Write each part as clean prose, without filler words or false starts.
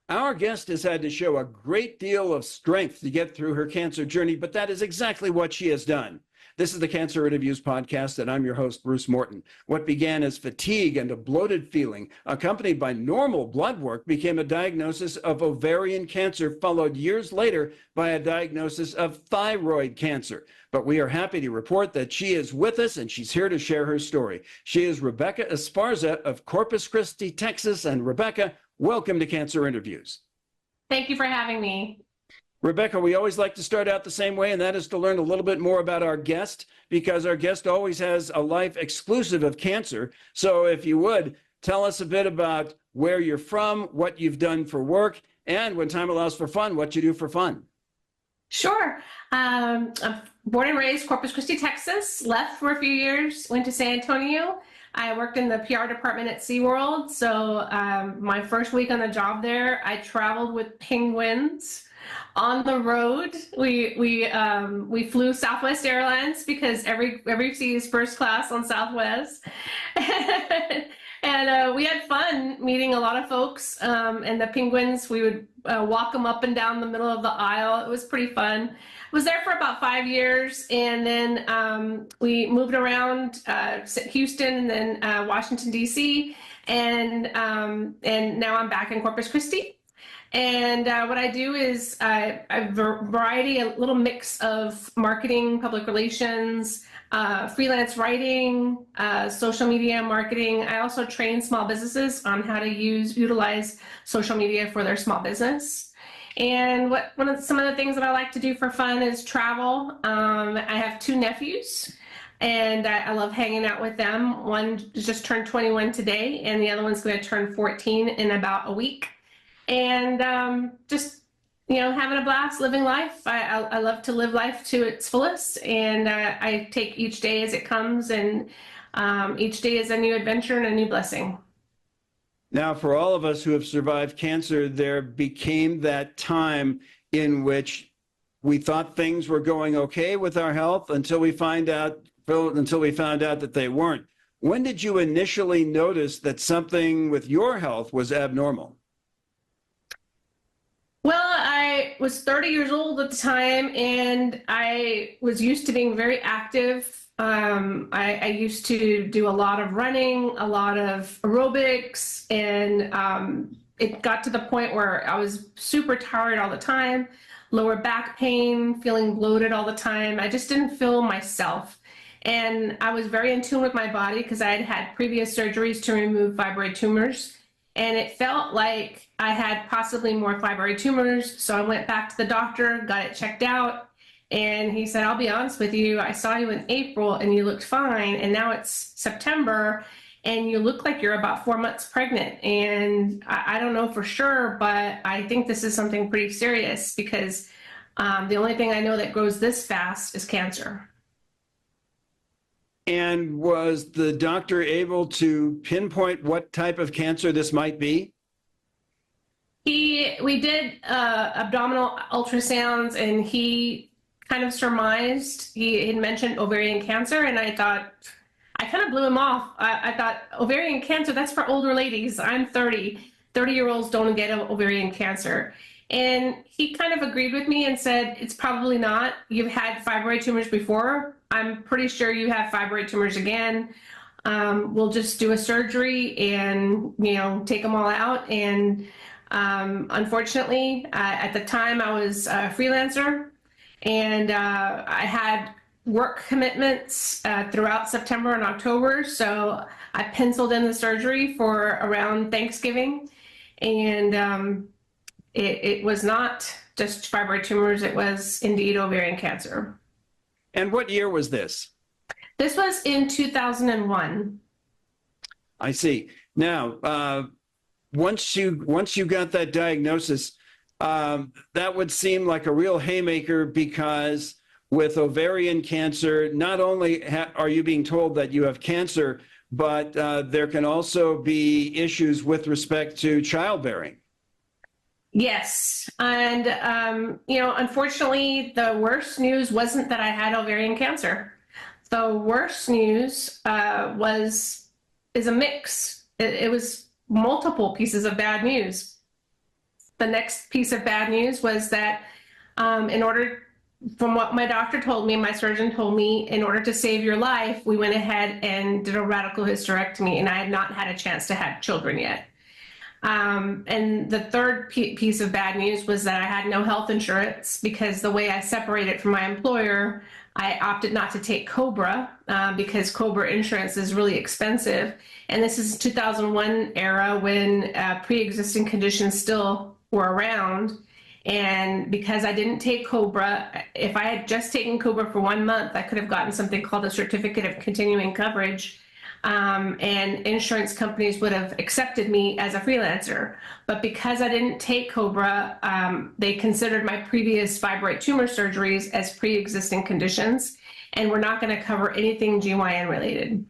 Our guest has had to show a great deal of strength to get through her cancer journey, but that is exactly what she has done. This is the Cancer Interviews podcast, and I'm your host, Bruce Morton. What began as fatigue and a bloated feeling, accompanied by normal blood work, became a diagnosis of ovarian cancer, followed years later by a diagnosis of thyroid cancer. But we are happy to report that she is with us, and she's here to share her story. She is Rebecca Esparza of Corpus Christi, Texas. And Rebecca, welcome to Cancer Interviews. Thank you for having me. Rebecca, we always like to start out the same way, and that is to learn a little bit more about our guest, because our guest always has a life exclusive of cancer. So if you would, tell us a bit about where you're from, what you've done for work, and when time allows for fun, what you do for fun. Sure. I'm born and raised Corpus Christi, Texas, left for a few years, went to San Antonio. I worked in the PR department at SeaWorld. So my first week on the job there, I traveled with penguins on the road. We flew Southwest Airlines because every seat is first class on Southwest. And we had fun meeting a lot of folks. And the penguins, we would walk them up and down the middle of the aisle. It was pretty fun. Was there for about 5 years, and then we moved around Houston and then Washington, D.C., and now I'm back in Corpus Christi. And what I do is a variety, a little mix of marketing, public relations, freelance writing, social media marketing. I also train small businesses on how to utilize social media for their small business. And some of the things that I like to do for fun is travel. I have 2 nephews, and I love hanging out with them. One just turned 21 today, and the other one's going to turn 14 in about a week. And just, having a blast, living life. I love to live life to its fullest, and I take each day as it comes, and each day is a new adventure and a new blessing. Now, for all of us who have survived cancer, there became that time in which we thought things were going okay with our health until we found out that they weren't. When did you initially notice that something with your health was abnormal? Well, I was 30 years old at the time, and I was used to being very active. I used to do a lot of running, a lot of aerobics, and it got to the point where I was super tired all the time, lower back pain, feeling bloated all the time. I just didn't feel myself. And I was very in tune with my body because I had had previous surgeries to remove fibroid tumors. And it felt like I had possibly more fibroid tumors. So I went back to the doctor, got it checked out. And he said, I'll be honest with you, I saw you in April and you looked fine. And now it's September and you look like you're about 4 months pregnant. And I don't know for sure, but I think this is something pretty serious because the only thing I know that grows this fast is cancer. And was the doctor able to pinpoint what type of cancer this might be? We did abdominal ultrasounds, and he kind of surmised. He had mentioned ovarian cancer, and I thought, I kind of blew him off. I thought, ovarian cancer, that's for older ladies. I'm 30. 30-year-olds don't get ovarian cancer. And he kind of agreed with me and said, it's probably not. You've had fibroid tumors before. I'm pretty sure you have fibroid tumors again. We'll just do a surgery and, take them all out. And unfortunately, at the time I was a freelancer, and I had work commitments throughout September and October. So I penciled in the surgery for around Thanksgiving. And it was not just fibroid tumors. It was indeed ovarian cancer. And what year was this? This was in 2001. I see. Now, once you got that diagnosis, that would seem like a real haymaker, because with ovarian cancer, not only are you being told that you have cancer, but there can also be issues with respect to childbearing. Yes. And, unfortunately, the worst news wasn't that I had ovarian cancer. The worst news is a mix. It was multiple pieces of bad news. the next piece of bad news was that in order, from what my doctor told me, my surgeon told me, in order to save your life, we went ahead and did a radical hysterectomy, and I had not had a chance to have children yet. And the third piece of bad news was that I had no health insurance, because the way I separated from my employer, I opted not to take COBRA because COBRA insurance is really expensive. And this is 2001 era when pre-existing conditions still were around. And because I didn't take COBRA, if I had just taken COBRA for 1 month, I could have gotten something called a certificate of continuing coverage. And insurance companies would have accepted me as a freelancer. But because I didn't take COBRA, they considered my previous fibroid tumor surgeries as pre-existing conditions, and we're not going to cover anything GYN related.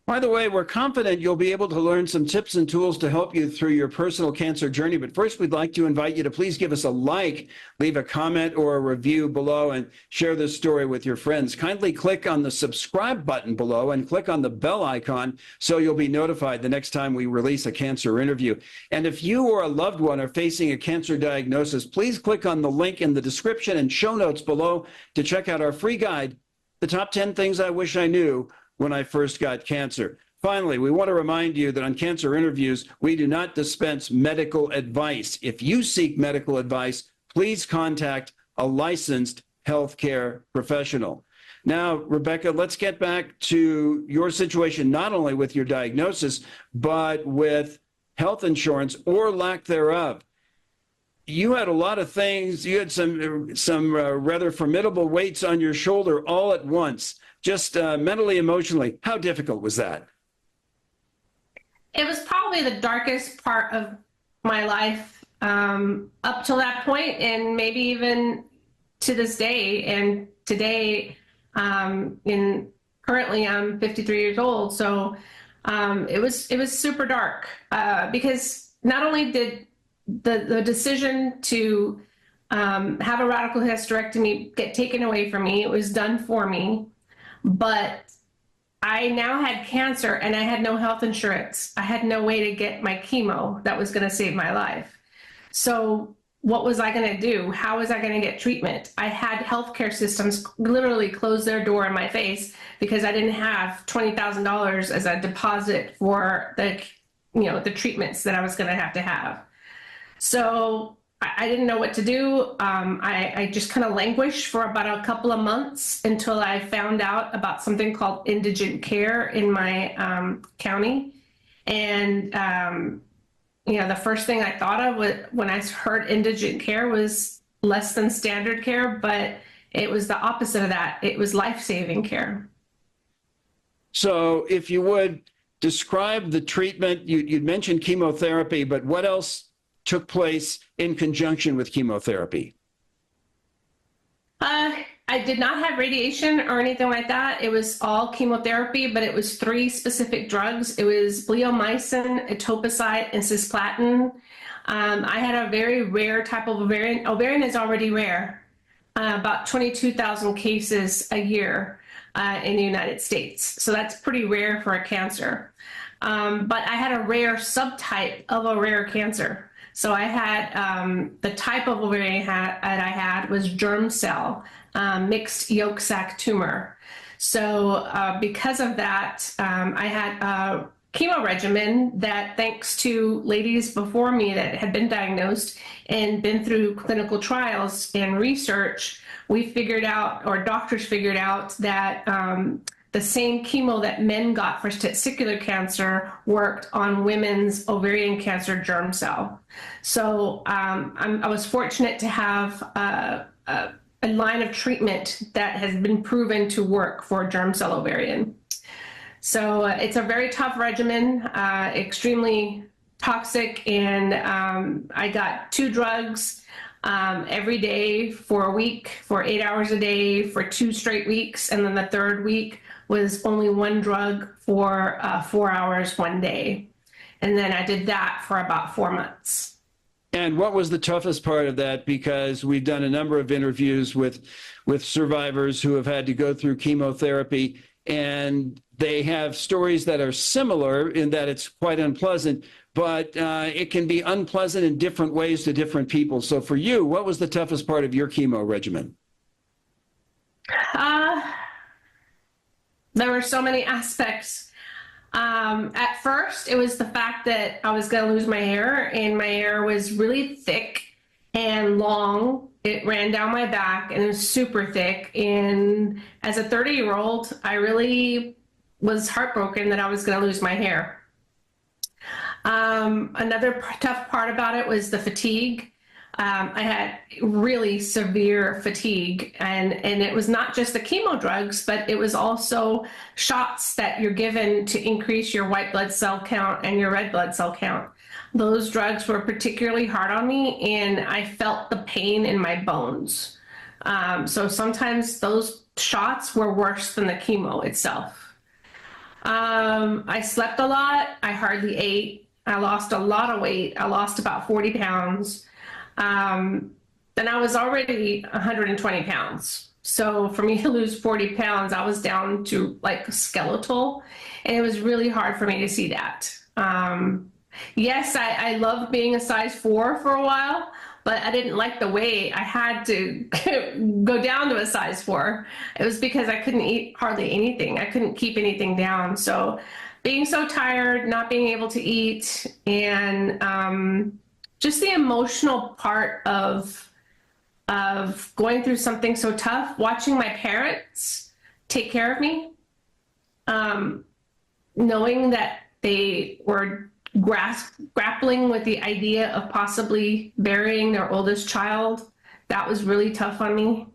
By the way, we're confident you'll be able to learn some tips and tools to help you through your personal cancer journey. But first, we'd like to invite you to please give us a like, leave a comment or a review below, and share this story with your friends. Kindly click on the subscribe button below and click on the bell icon so you'll be notified the next time we release a cancer interview. And if you or a loved one are facing a cancer diagnosis, please click on the link in the description and show notes below to check out our free guide, The Top 10 Things I Wish I Knew When I First Got Cancer. Finally, we want to remind you that on cancer interviews, we do not dispense medical advice. If you seek medical advice, please contact a licensed healthcare professional. Now, Rebecca, let's get back to your situation, not only with your diagnosis, but with health insurance or lack thereof. You had a lot of things. You had some rather formidable weights on your shoulder all at once. Just mentally, emotionally, how difficult was that? It was probably the darkest part of my life up till that point, and maybe even to this day. And today, currently I'm 53 years old, so it was super dark because not only did the decision to have a radical hysterectomy get taken away from me, it was done for me. But I now had cancer and I had no health insurance. I had no way to get my chemo that was going to save my life. So what was I going to do? How was I going to get treatment? I had healthcare systems literally close their door in my face because I didn't have $20,000 as a deposit for the treatments that I was going to have. So I didn't know what to do. I just kind of languished for about a couple of months until I found out about something called indigent care in my county. And, the first thing I thought of when I heard indigent care was less than standard care, but it was the opposite of that. It was life-saving care. So if you would describe the treatment, you'd mentioned chemotherapy, but what else took place in conjunction with chemotherapy? I did not have radiation or anything like that. It was all chemotherapy, but it was 3 specific drugs. It was Bleomycin, etopicide, and Cisplatin. I had a very rare type of ovarian. Ovarian is already rare, about 22,000 cases a year in the United States. So that's pretty rare for a cancer. But I had a rare subtype of a rare cancer. So I had the type of ovarian that I had was germ cell, mixed yolk sac tumor. So because of that, I had a chemo regimen that, thanks to ladies before me that had been diagnosed and been through clinical trials and research, we figured out, or doctors figured out, that the same chemo that men got for testicular cancer worked on women's ovarian cancer germ cell. So I was fortunate to have a line of treatment that has been proven to work for germ cell ovarian. So it's a very tough regimen, extremely toxic, and I got 2 drugs every day for a week, for 8 hours a day, for 2 straight weeks, and then the 3rd week was only 1 drug for 4 hours one day. And then I did that for about 4 months. And what was the toughest part of that? Because we've done a number of interviews with survivors who have had to go through chemotherapy, and they have stories that are similar in that it's quite unpleasant. but it can be unpleasant in different ways to different people. So for you, what was the toughest part of your chemo regimen? There were so many aspects. At first, it was the fact that I was going to lose my hair, and my hair was really thick and long. It ran down my back and it was super thick. And as a 30-year-old, I really was heartbroken that I was going to lose my hair. Another tough part about it was the fatigue. I had really severe fatigue, and it was not just the chemo drugs, but it was also shots that you're given to increase your white blood cell count and your red blood cell count. Those drugs were particularly hard on me, and I felt the pain in my bones. So sometimes those shots were worse than the chemo itself. I slept a lot. I hardly ate. I lost a lot of weight. I lost about 40 pounds. And I was already 120 pounds. So for me to lose 40 pounds, I was down to like skeletal, and it was really hard for me to see that. Yes, I loved being a size 4 for a while, but I didn't like the way I had to go down to a size 4. It was because I couldn't eat hardly anything. I couldn't keep anything down. So being so tired, not being able to eat, and just the emotional part of going through something so tough, watching my parents take care of me, knowing that they were grappling with the idea of possibly burying their oldest child, that was really tough on me.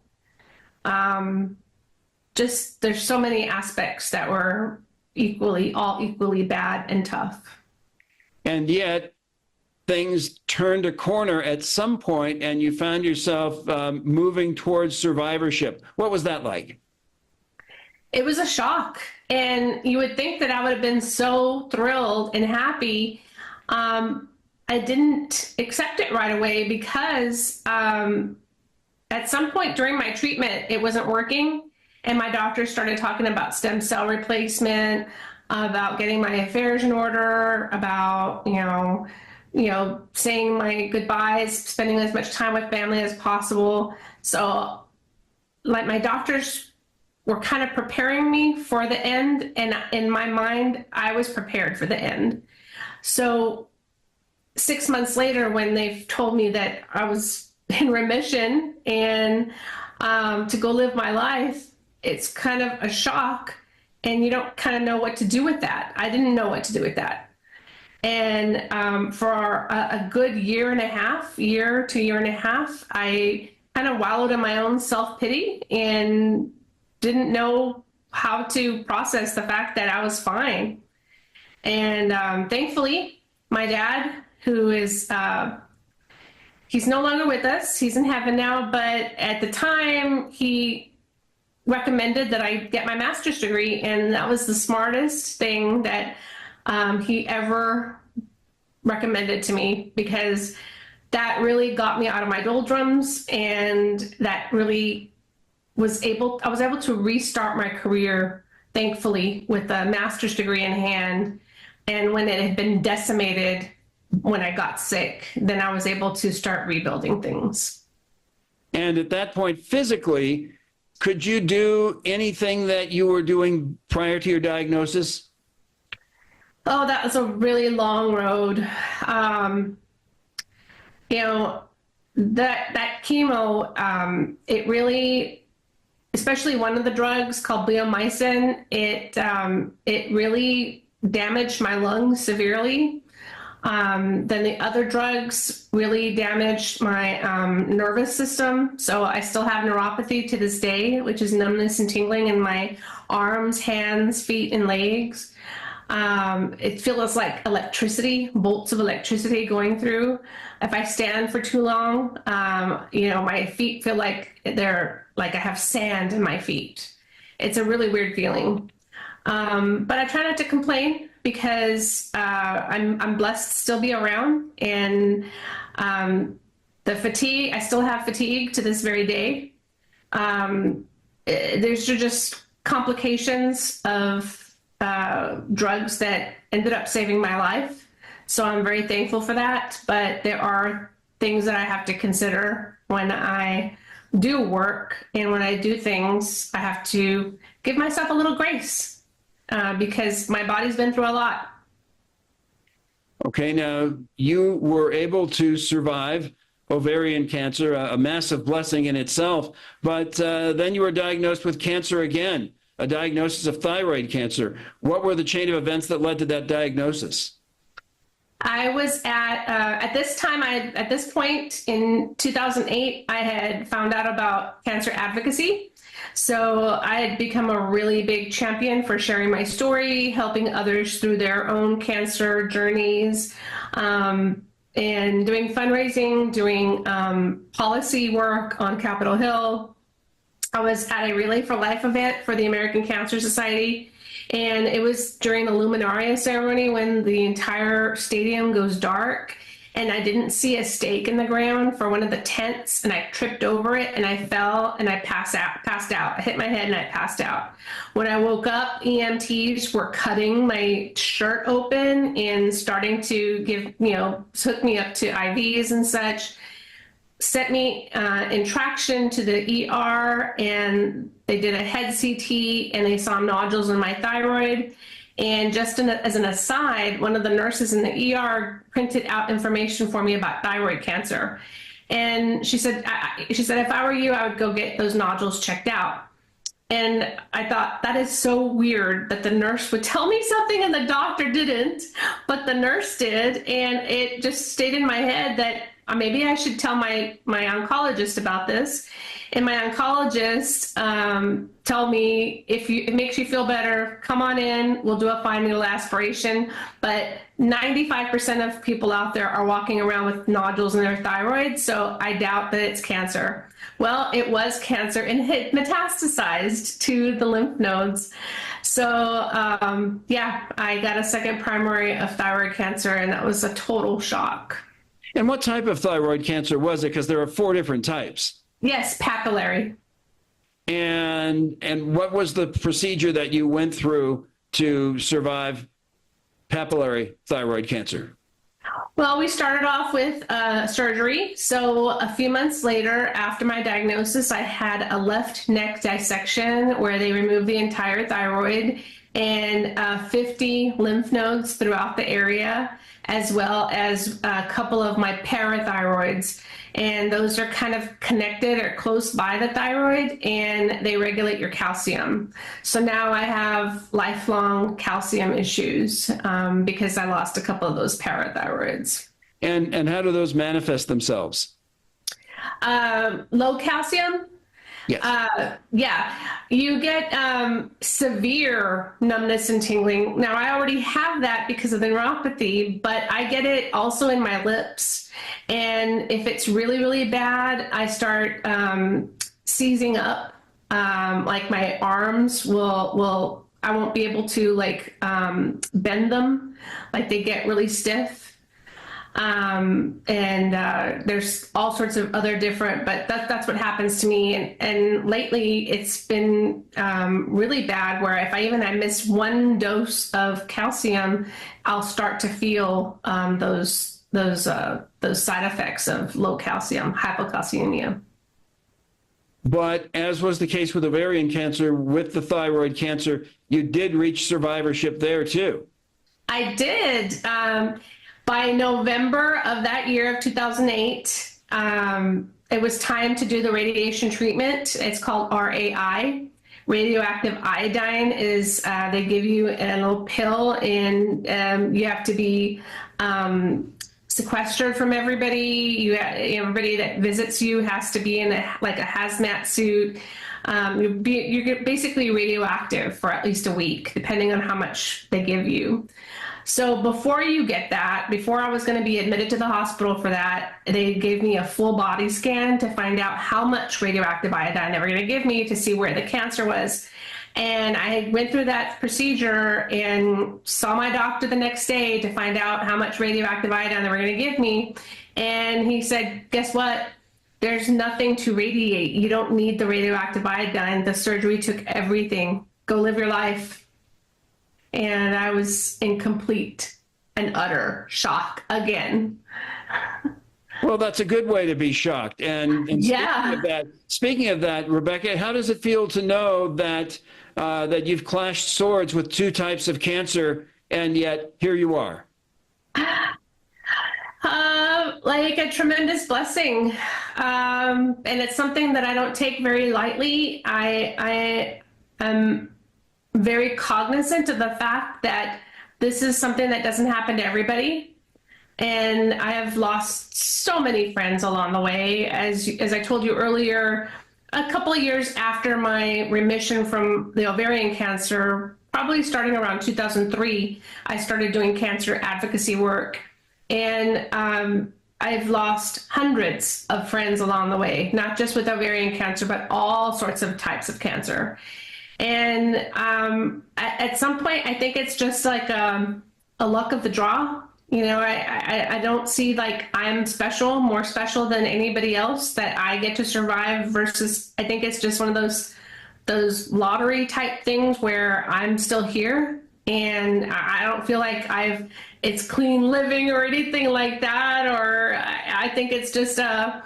Just there's so many aspects that were all equally bad and tough. And yet, things turned a corner at some point, and you found yourself moving towards survivorship. What was that like? It was a shock. And you would think that I would have been so thrilled and happy. I didn't accept it right away because at some point during my treatment, it wasn't working. And my doctor started talking about stem cell replacement, about getting my affairs in order, about, saying my goodbyes, spending as much time with family as possible. So like my doctors were kind of preparing me for the end. And in my mind, I was prepared for the end. So 6 months later, when they've told me that I was in remission and to go live my life, it's kind of a shock, and you don't kind of know what to do with that. I didn't know what to do with that. And for a good year to year and a half, I kind of wallowed in my own self-pity and didn't know how to process the fact that I was fine. And thankfully, my dad, who is, he's no longer with us, he's in heaven now, but at the time, he recommended that I get my master's degree, and that was the smartest thing that he ever recommended to me, because that really got me out of my doldrums, and that really I was able to restart my career, thankfully, with a master's degree in hand. And when it had been decimated when I got sick, then I was able to start rebuilding things. And at that point, physically, could you do anything that you were doing prior to your diagnosis? Oh, that was a really long road. That chemo, it really, especially one of the drugs called Bleomycin, it really damaged my lungs severely. Then the other drugs really damaged my nervous system. So I still have neuropathy to this day, which is numbness and tingling in my arms, hands, feet, and legs. It feels like electricity, bolts of electricity going through. If I stand for too long, my feet feel like I have sand in my feet. It's a really weird feeling. But I try not to complain, because I'm blessed to still be around, and the fatigue, I still have fatigue to this very day. There's just complications of drugs that ended up saving my life. So I'm very thankful for that. But there are things that I have to consider when I do work, and when I do things, I have to give myself a little grace because my body's been through a lot. Okay, now you were able to survive ovarian cancer, a massive blessing in itself, but then you were diagnosed with cancer again, a diagnosis of thyroid cancer. What were the chain of events that led to that diagnosis? I was at this point in 2008, I had found out about cancer advocacy. So I had become a really big champion for sharing my story, helping others through their own cancer journeys, and doing fundraising, doing policy work on Capitol Hill. I was at a Relay for Life event for the American Cancer Society, and it was during the Luminaria ceremony when the entire stadium goes dark, and I didn't see a stake in the ground for one of the tents, and I tripped over it, and I fell, and I passed out. I hit my head, and I passed out. When I woke up, EMTs were cutting my shirt open and starting to hook me up to IVs and such, sent me in traction to the ER, and they did a head CT, and they saw nodules in my thyroid. And just as an aside, one of the nurses in the ER printed out information for me about thyroid cancer. And she said, if I were you, I would go get those nodules checked out. And I thought, that is so weird that the nurse would tell me something and the doctor didn't, but the nurse did. And it just stayed in my head that maybe I should tell my oncologist about this. And my oncologist told me, if it makes you feel better, come on in, we'll do a fine needle aspiration. But 95% of people out there are walking around with nodules in their thyroid, so I doubt that it's cancer. Well, it was cancer, and it metastasized to the lymph nodes. So I got a second primary of thyroid cancer, and that was a total shock. And what type of thyroid cancer was it? Because there are 4 different types. Yes, papillary. And what was the procedure that you went through to survive papillary thyroid cancer? Well, we started off with surgery. So a few months later, after my diagnosis, I had a left neck dissection where they removed the entire thyroid and 50 lymph nodes throughout the area, as well as a couple of my parathyroids. And those are kind of connected or close by the thyroid, and they regulate your calcium. So now I have lifelong calcium issues because I lost a couple of those parathyroids. And how do those manifest themselves? Low calcium? Yes. You get severe numbness and tingling. Now, I already have that because of the neuropathy, but I get it also in my lips. And if it's really, really bad, I start seizing up. Like my arms I won't be able to bend them. Like they get really stiff. There's all sorts of other different, but that's what happens to me. And lately it's been really bad where if I miss one dose of calcium, I'll start to feel those side effects of low calcium, hypocalcemia. But as was the case with ovarian cancer, with the thyroid cancer, you did reach survivorship there too. I did. By November of that year of 2008, it was time to do the radiation treatment. It's called RAI. Radioactive iodine is, they give you a little pill, and you have to be sequestered from everybody. Everybody that visits you has to be in a hazmat suit. You're basically radioactive for at least a week, depending on how much they give you. So before you get that, before I was going to be admitted to the hospital for that, they gave me a full body scan to find out how much radioactive iodine they were going to give me to see where the cancer was. And I went through that procedure and saw my doctor the next day to find out how much radioactive iodine they were going to give me. And he said, guess what? There's nothing to radiate. You don't need the radioactive iodine. The surgery took everything. Go live your life. And I was in complete and utter shock again. Well, that's a good way to be shocked. And speaking of that, Rebecca, how does it feel to know that that you've clashed swords with two types of cancer, and yet here you are? Like a tremendous blessing. And it's something that I don't take very lightly. I am very cognizant of the fact that this is something that doesn't happen to everybody. And I have lost so many friends along the way. As I told you earlier, a couple of years after my remission from the ovarian cancer, probably starting around 2003, I started doing cancer advocacy work. And I've lost hundreds of friends along the way, not just with ovarian cancer, but all sorts of types of cancer. And at some point, I think it's just like a luck of the draw. You know, I don't see like I'm special, more special than anybody else, that I get to survive versus, I think it's just one of those lottery type things where I'm still here. And I don't feel like it's clean living or anything like that. Or I think it's just a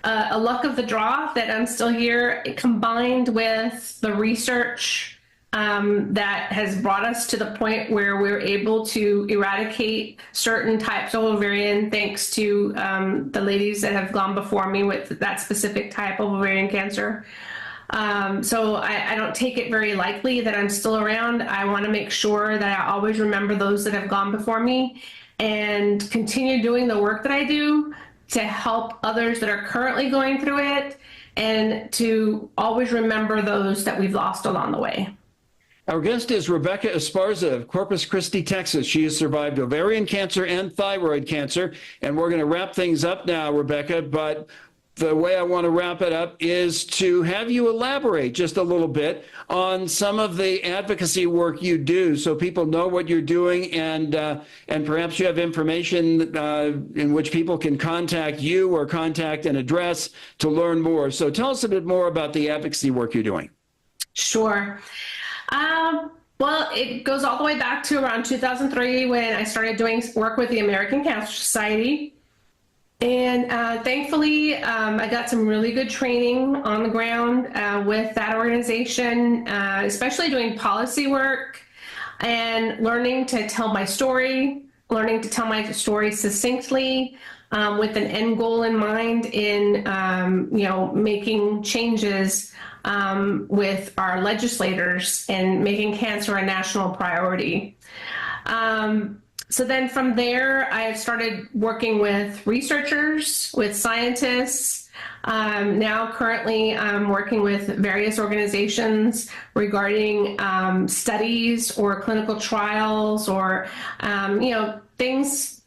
luck of the draw that I'm still here, combined with the research that has brought us to the point where we're able to eradicate certain types of ovarian, thanks to the ladies that have gone before me with that specific type of ovarian cancer. So I don't take it very lightly that I'm still around. I want to make sure that I always remember those that have gone before me and continue doing the work that I do to help others that are currently going through it, and to always remember those that we've lost along the way. Our guest is Rebecca Esparza of Corpus Christi, Texas. She has survived ovarian cancer and thyroid cancer. And we're going to wrap things up now, Rebecca, but the way I want to wrap it up is to have you elaborate just a little bit on some of the advocacy work you do, so people know what you're doing, and perhaps you have information in which people can contact you or contact an address to learn more. So tell us a bit more about the advocacy work you're doing. Sure. Well, it goes all the way back to around 2003 when I started doing work with the American Cancer Society. And thankfully, I got some really good training on the ground with that organization, especially doing policy work and learning to tell my story, succinctly, with an end goal in mind in, making changes with our legislators and making cancer a national priority. So then from there, I started working with researchers, with scientists. Now currently I'm working with various organizations regarding studies or clinical trials, or, things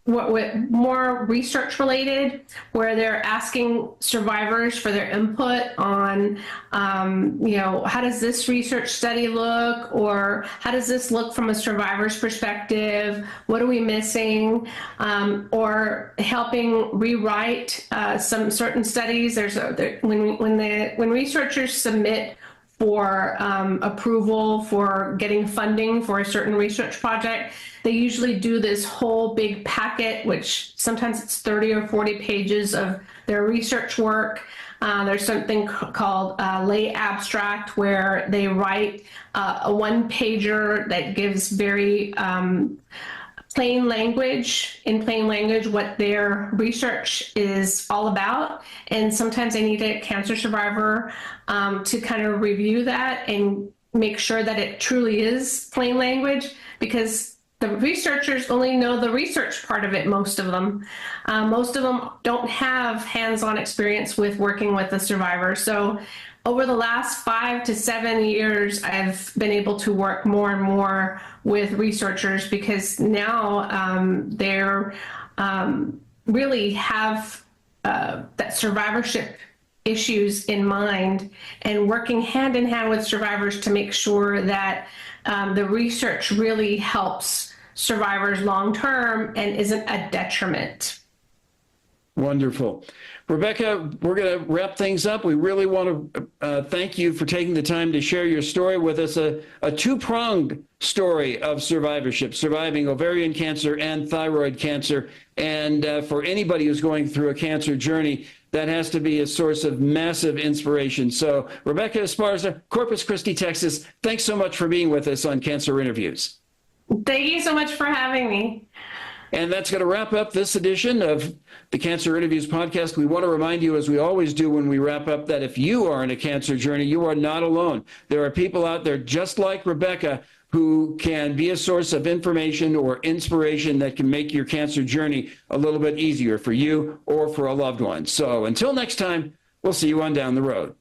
with more research related, where they're asking survivors for their input on, how does this research study look, or how does this look from a survivor's perspective? What are we missing? Or helping rewrite some certain studies. When researchers submit for approval for getting funding for a certain research project, they usually do this whole big packet, which sometimes it's 30 or 40 pages of their research work. There's something called lay abstract, where they write a one-pager that gives very plain language what their research is all about. And sometimes they need a cancer survivor to kind of review that and make sure that it truly is plain language, because the researchers only know the research part of it, most of them. Most of them don't have hands-on experience with working with the survivor. So over the last 5 to 7 years, I've been able to work more and more with researchers, because now they're really have that survivorship issues in mind, and working hand in hand with survivors to make sure that the research really helps survivors long term and isn't a detriment. Wonderful. Rebecca, we're going to wrap things up. We really want to thank you for taking the time to share your story with us, a two-pronged story of survivorship, surviving ovarian cancer and thyroid cancer. And for anybody who's going through a cancer journey, that has to be a source of massive inspiration. So, Rebecca Esparza, Corpus Christi, Texas, thanks so much for being with us on Cancer Interviews. Thank you so much for having me. And that's going to wrap up this edition of the Cancer Interviews podcast. We want to remind you, as we always do when we wrap up, that if you are in a cancer journey, you are not alone. There are people out there just like Rebecca who can be a source of information or inspiration that can make your cancer journey a little bit easier for you or for a loved one. So until next time, we'll see you on down the road.